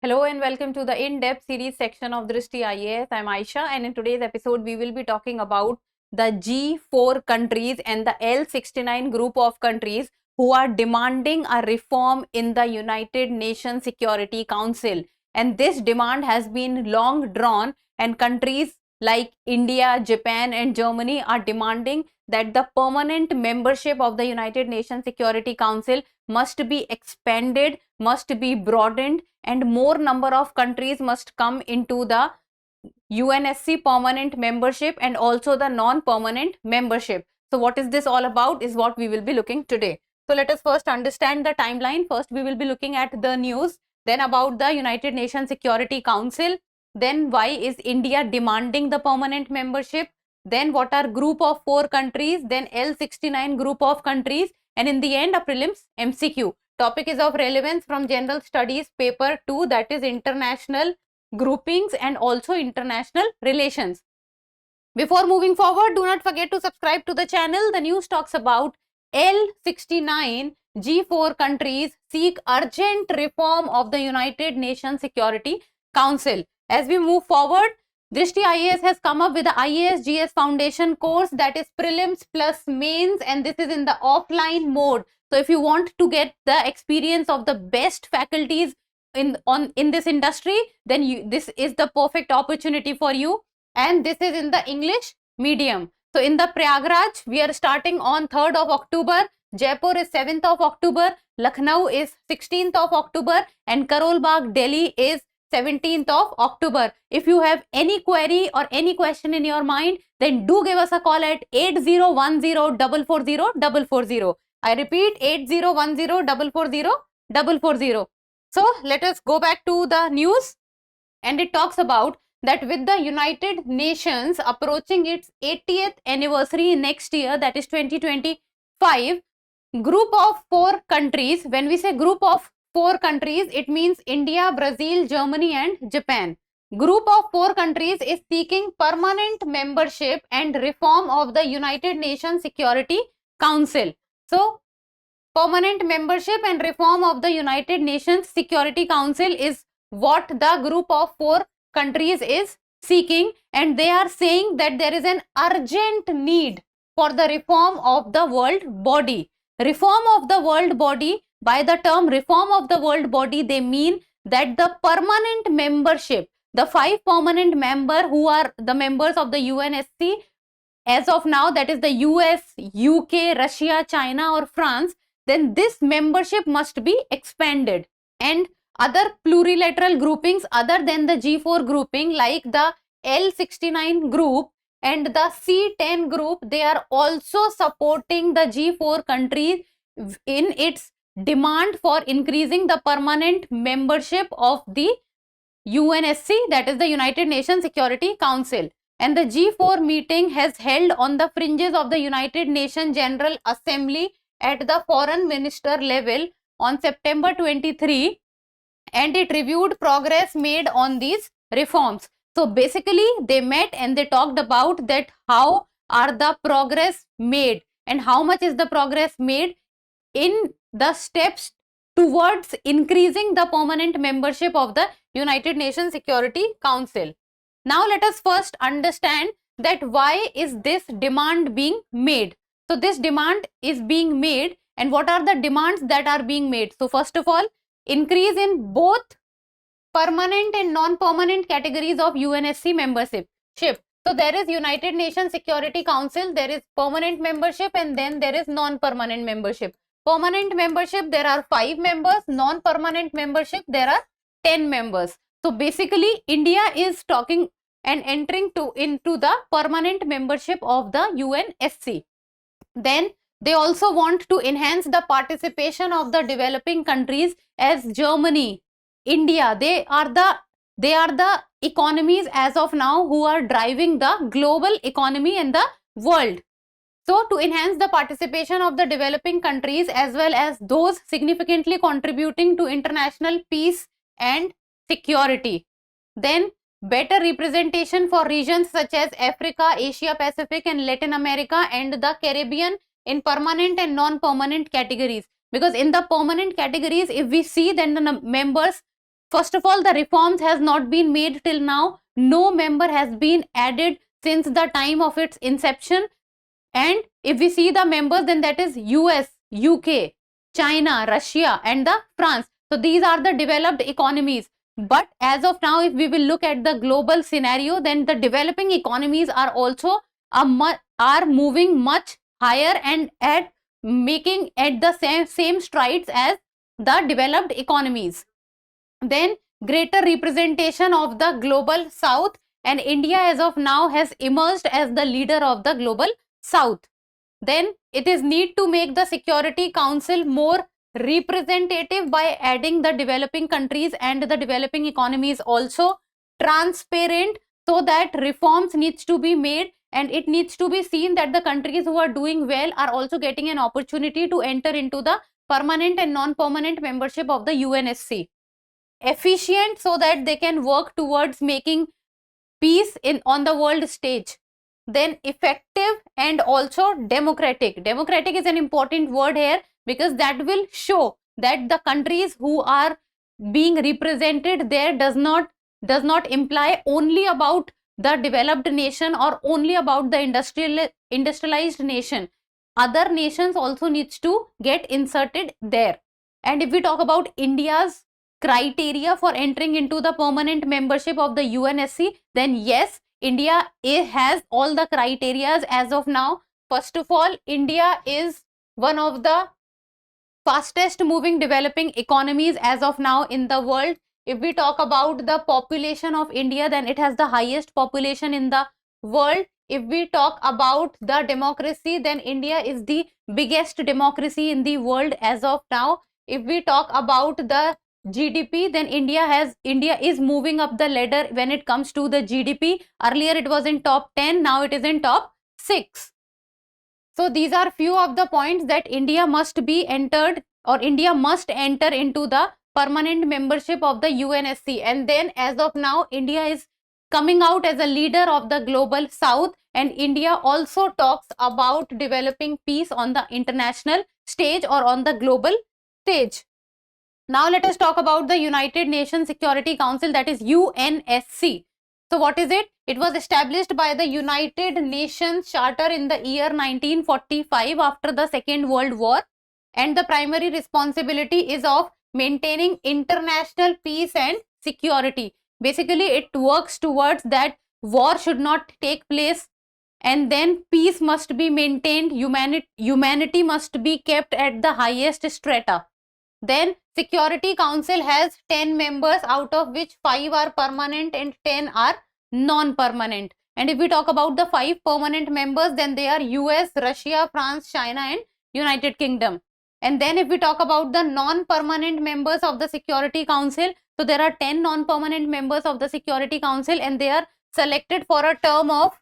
Hello and welcome to the in-depth series section of Drishti IAS. I'm Aisha, and in today's episode we will be talking about the G4 countries and the L69 group of countries who are demanding a reform in the United Nations Security Council. And this demand has been long drawn, and countries like India, Japan and Germany are demanding that the permanent membership of the United Nations Security Council must be expanded, must be broadened, and more number of countries must come into the UNSC permanent membership and also the non-permanent membership. So what is this all about is what we will be looking today. So let us first understand the timeline. First we will be looking at the news, then about the United Nations Security Council, then why is India demanding the permanent membership, then what are group of 4 countries, then L69 group of countries, and in the end a prelims MCQ. Topic is of relevance from General Studies paper 2, that is international groupings and also international relations. Before moving forward, do not forget to subscribe to the channel. The news talks about L69 G4 countries seek urgent reform of the United Nations Security Council. As we move forward, Drishti IAS has come up with the IAS GS Foundation course, that is prelims plus mains, and this is in the offline mode. So if you want to get the experience of the best faculties in this industry, then this is the perfect opportunity for you. And this is in the English medium. So in the Prayagraj, we are starting on 3rd of October, Jaipur is 7th of October, Lucknow is 16th of October, and Karol Bagh, Delhi is 17th of October. If you have any query or any question in your mind, then do give us a call at 8010440440. I repeat, 8010440440. So let us go back to the news, and it talks about that with the United Nations approaching its 80th anniversary next year, that is 2025, group of 4 countries, when we say group of 4 countries, it means India, Brazil, Germany and Japan. Group of 4 countries is seeking permanent membership and reform of the United Nations Security Council. So, permanent membership and reform of the United Nations Security Council is what the group of 4 countries is seeking, and they are saying that there is an urgent need for the reform of the world body. Reform of the world body, by the term reform of the world body, they mean that the permanent membership, the 5 permanent members who are the members of the UNSC as of now, that is the US, UK, Russia, China or France, then this membership must be expanded. And other plurilateral groupings other than the G4 grouping, like the L69 group and the C10 group, they are also supporting the G4 countries in its demand for increasing the permanent membership of the UNSC, that is the United Nations Security Council. And the G4 meeting has held on the fringes of the United Nations General Assembly at the foreign minister level on September 23, and it reviewed progress made on these reforms. So basically they met and they talked about that how are the progress made and how much is the progress made in the steps towards increasing the permanent membership of the United Nations Security Council. Now let us first understand that why is this demand being made. So this demand is being made, and what are the demands that are being made? So first of all, increase in both permanent and non-permanent categories of UNSC membership. So there is United Nations Security Council, there is permanent membership, and then there is non-permanent membership. Permanent membership, there are 5 members. Non-permanent membership, there are 10 members. So basically India is talking and entering into the permanent membership of the UNSC. Then they also want to enhance the participation of the developing countries, as Germany, India, they are the economies as of now who are driving the global economy in the world. So to enhance the participation of the developing countries as well as those significantly contributing to international peace and security. Then better representation for regions such as Africa, Asia Pacific and Latin America and the Caribbean in permanent and non-permanent categories. Because in the permanent categories, if we see, then the members First of all, the reforms has not been made till now. No member has been added since the time of its inception. And if we see the members, then that is US, UK, China, Russia, and the France. So these are the developed economies. But as of now, if we will look at the global scenario, then the developing economies are also are moving much higher and at making at the same strides as the developed economies. Then greater representation of the global south, and India as of now has emerged as the leader of the global south. Then it is need to make the Security Council more representative by adding the developing countries and the developing economies also, transparent, so that reforms needs to be made, and it needs to be seen that the countries who are doing well are also getting an opportunity to enter into the permanent and non-permanent membership of the UNSC. Efficient, so that they can work towards making peace on the world stage. Then effective and also democratic. Democratic is an important word here, because that will show that the countries who are being represented there does not imply only about the developed nation or only about the industrialized nation. Other nations also needs to get inserted there. And if we talk about India's criteria for entering into the permanent membership of the UNSC, then yes, India has all the criterias as of now. First of all, India is one of the fastest moving developing economies as of now in the world. If we talk about the population of India, then it has the highest population in the world. If we talk about the democracy, then India is the biggest democracy in the world as of now. If we talk about the GDP, then India is moving up the ladder when it comes to the GDP. Earlier it was in top 10, now it is in top 6. So these are few of the points that India must be entered, or India must enter into the permanent membership of the UNSC. And then as of now, India is coming out as a leader of the global south, and India also talks about developing peace on the international stage or on the global stage. Now let us talk about the United Nations Security Council, that is UNSC. So what is it? It was established by the United Nations Charter in the year 1945 after the Second World War, and the primary responsibility is of maintaining international peace and security. Basically, it works towards that war should not take place, and then peace must be maintained, humanity must be kept at the highest strata. Then Security Council has 10 members, out of which 5 are permanent and 10 are non-permanent. And if we talk about the 5 permanent members, then they are US, Russia, France, China and United Kingdom. And then if we talk about the non-permanent members of the Security Council, so there are 10 non-permanent members of the Security Council, and they are selected for a term of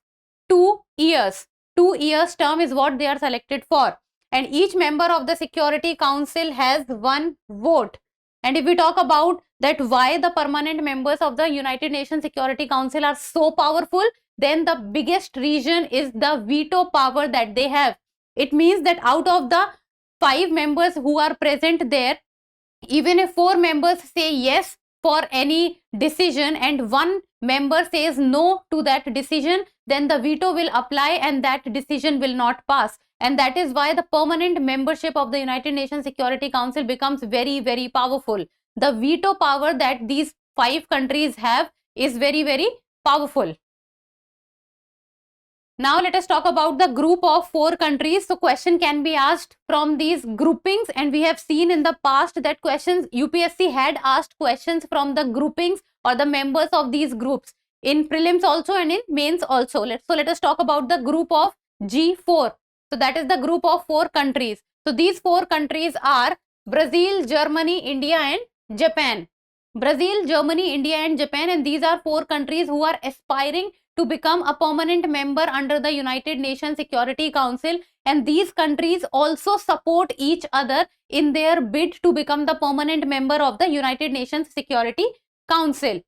2 years. 2 years term is what they are selected for. And each member of the Security Council has 1 vote. And if we talk about that why the permanent members of the United Nations Security Council are so powerful, then the biggest reason is the veto power that they have. It means that out of the 5 members who are present there, even if 4 members say yes for any decision and 1 member says no to that decision, then the veto will apply and that decision will not pass. And that is why the permanent membership of the United Nations Security Council becomes very, very powerful. The veto power that these 5 countries have is very, very powerful. Now let us talk about the group of 4 countries. So question can be asked from these groupings, and we have seen in the past that UPSC had asked questions from the groupings or the members of these groups in prelims also and in mains also. Let us talk about the group of G4. So that is the group of 4 countries. So these 4 countries are Brazil, Germany, India and Japan. Brazil, Germany, India and Japan, and these are 4 countries who are aspiring to become a permanent member under the United Nations Security Council, and these countries also support each other in their bid to become the permanent member of the United Nations Security Council.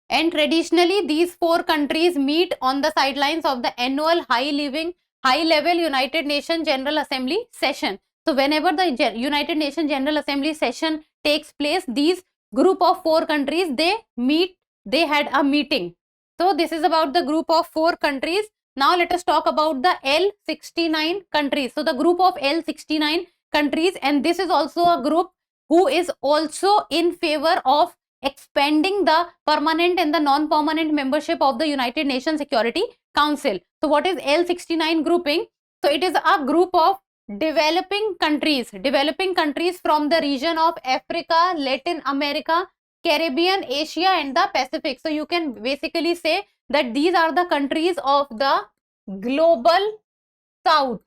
And traditionally these 4 countries meet on the sidelines of the annual high-level United Nations General Assembly session. So whenever the United Nations General Assembly session takes place, these group of 4 countries, they had a meeting. So this is about the group of 4 countries. Now let us talk about the L69 countries. So the group of L69 countries, and this is also a group who is also in favor of expanding the permanent and the non-permanent membership of the United Nations Security Council. So what is L69 grouping? So it is a group of developing countries from the region of Africa, Latin America, Caribbean, Asia and the Pacific. So you can basically say that these are the countries of the global south,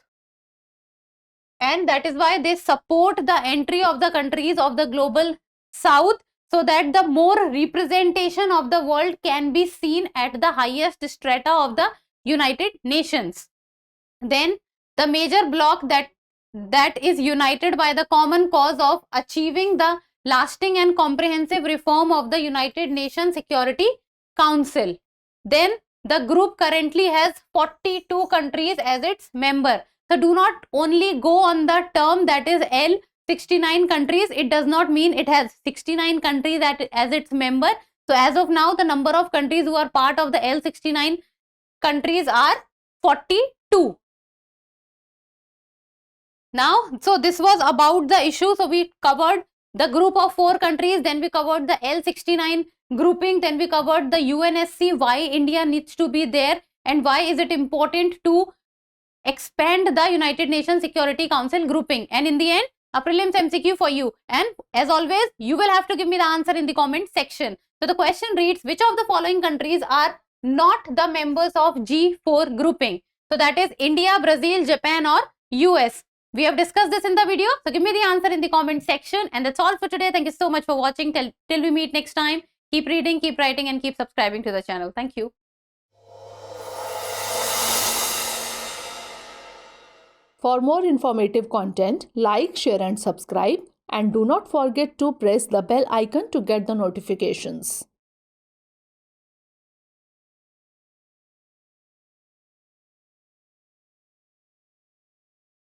and that is why they support the entry of the countries of the global south, so that the more representation of the world can be seen at the highest strata of the United Nations. Then the major bloc that is united by the common cause of achieving the lasting and comprehensive reform of the United Nations Security Council. Then the group currently has 42 countries as its member. So do not only go on the term that is L69 countries. It does not mean it has 69 countries as its member. So as of now, the number of countries who are part of the L69 countries are 42. Now, so this was about the issue. So we covered the group of 4 countries, then we covered the L69 grouping, then we covered the UNSC, why India needs to be there and why is it important to expand the United Nations Security Council grouping. And in the end, a prelims MCQ for you. And as always, you will have to give me the answer in the comment section. So the question reads, which of the following countries are not the members of G4 grouping? So that is India, Brazil, Japan or US. We have discussed this in the video. So give me the answer in the comment section. And that's all for today. Thank you so much for watching. Till we meet next time. Keep reading, keep writing and keep subscribing to the channel. Thank you. For more informative content, like, share and subscribe. And do not forget to press the bell icon to get the notifications.